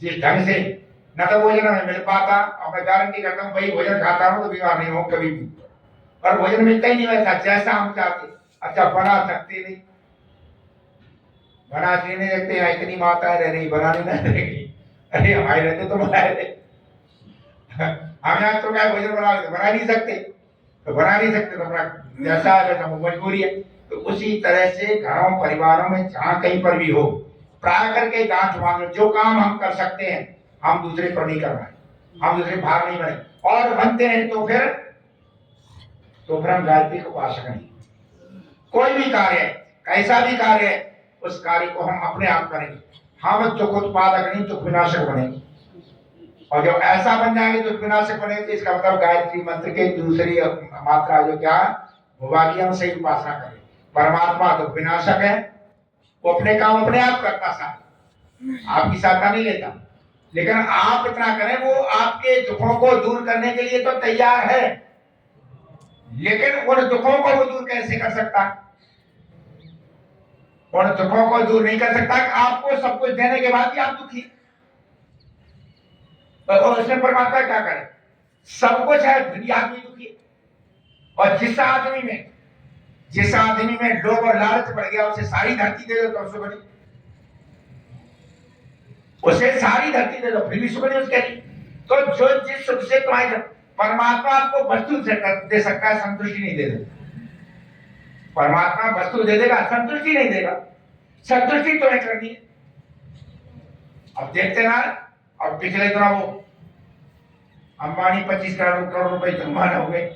जिस ढंग से, न तो भोजन हमें मिल पाता, और मैं गारंटी करता हूँ भाई भोजन खाता हूँ तो बीमार नहीं हो कभी भी, और भोजन मिलता ही नहीं वैसा जैसा हम चाहते। अच्छा, बना सकते नहीं, बना नहीं देखते, इतनी माता रह रही बनाने न रहेगी, अरे हमारे रहते तो बनाए थे। हम यहाँ तो क्या भोजन बना नहीं सकते, तो बना नहीं सकते तो अपना जैसा है वैसा मजबूरी है। तो उसी तरह से घरों परिवारों में जहाँ कहीं पर भी हो, प्राय करके गांठ बांध लो, जो काम हम कर सकते हैं हम दूसरे पर नहीं करना है, हम दूसरे भाग नहीं बने, और बनते हैं तो फिर हम गायत्री को पा सकेंगे। कोई भी कार्य है, कैसा भी कार्य है, उस कार्य को हम अपने आप करेंगे, हम दुख उत्पादक नहीं दुख विनाशक बनेंगे। और जब ऐसा बन जाएंगे दुख विनाशक बनेंगे, तो इसका मतलब गायत्री मंत्र के दूसरी मात्रा जो क्या होगा कि हम सही उपासना करें। परमात्मा दुख विनाशक है, वो अपने काम अपने आप करता, साथ आपकी सहायता नहीं लेता, लेकिन आप इतना करें, वो आपके दुखों को दूर करने के लिए तो तैयार है, लेकिन उन दुखों को वो दूर कैसे कर सकता? उन दुखों को दूर नहीं कर सकता कि आपको सब कुछ देने के बाद भी आप दुखी। तो उसमें परमात्मा क्या करे? सब कुछ है, दुनिया आदमी दुखी। और जिस आदमी में लोभ और लालच पड़ गया, उसे सारी धरती दे दो तो सुख नहीं, उसे सारी धरती दे दो फिर भी सुख नहीं उसके लिए। तो जो जिस सुख से तुम्हारे परमात्मा आपको वस्तु दे सकता है, संतुष्टि नहीं दे देगा। परमात्मा वस्तु दे देगा, संतुष्टि नहीं देगा। संतुष्टि तुम्हें करनी है। अब देखते ना, अब पिछले दिनों वो अंबानी 25 करोड़ रुपए जुर्माना हो गए,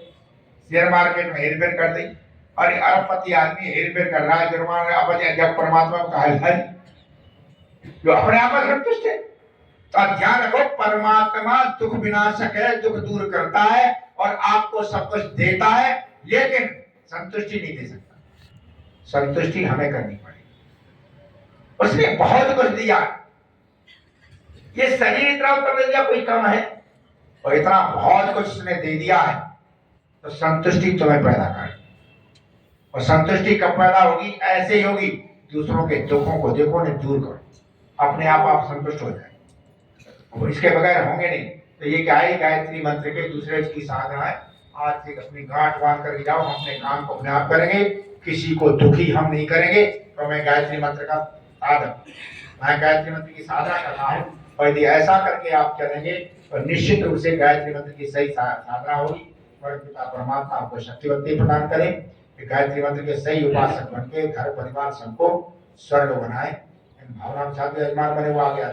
शेयर मार्केट में हेरफेर कर दी, और अरबपति आदमी हेरफेर कर रहा है, जुर्माना। अब जब परमात्मा को कहा जो अपने आप में संतुष्ट है। तो ध्यान रखो, परमात्मा दुख विनाशक है, दुख दूर करता है और आपको सब कुछ देता है, लेकिन संतुष्टि नहीं दे सकता। संतुष्टि हमें करनी पड़ेगी। उसने बहुत कुछ दिया, ये शरीर इतना उत्तर दे दिया, कोई कम है? और इतना बहुत कुछ उसने दे दिया है, तो संतुष्टि तुम्हें पैदा करेगी। और संतुष्टि कब पैदा होगी? ऐसे ही होगी, दूसरों के दुखों को देखो, उन्हें दूर करो, अपने आप संतुष्ट हो जाए। वो इसके बगैर होंगे नहीं। तो ये क्या है? गायत्री मंत्र के दूसरे की साधना है। आज से अपनी गांठ बांध करके जाओ, हम अपने काम को अपने आप करेंगे, किसी को दुखी हम नहीं करेंगे। तो मैं गायत्री मंत्र का साधक, मैं गायत्री मंत्र की साधना कर रहा हूँ, और यदि ऐसा करके आप चलेंगे तो निश्चित रूप से गायत्री मंत्र की सही साधना होगी। और पिता परमात्मा आपको शक्तिवती प्रदान करे कि गायत्री मंत्र के सही उपासक बनके घर परिवार सबको स्वर्ग बनाए। इन भावना के साथ यजमान बने हुआ आ गया।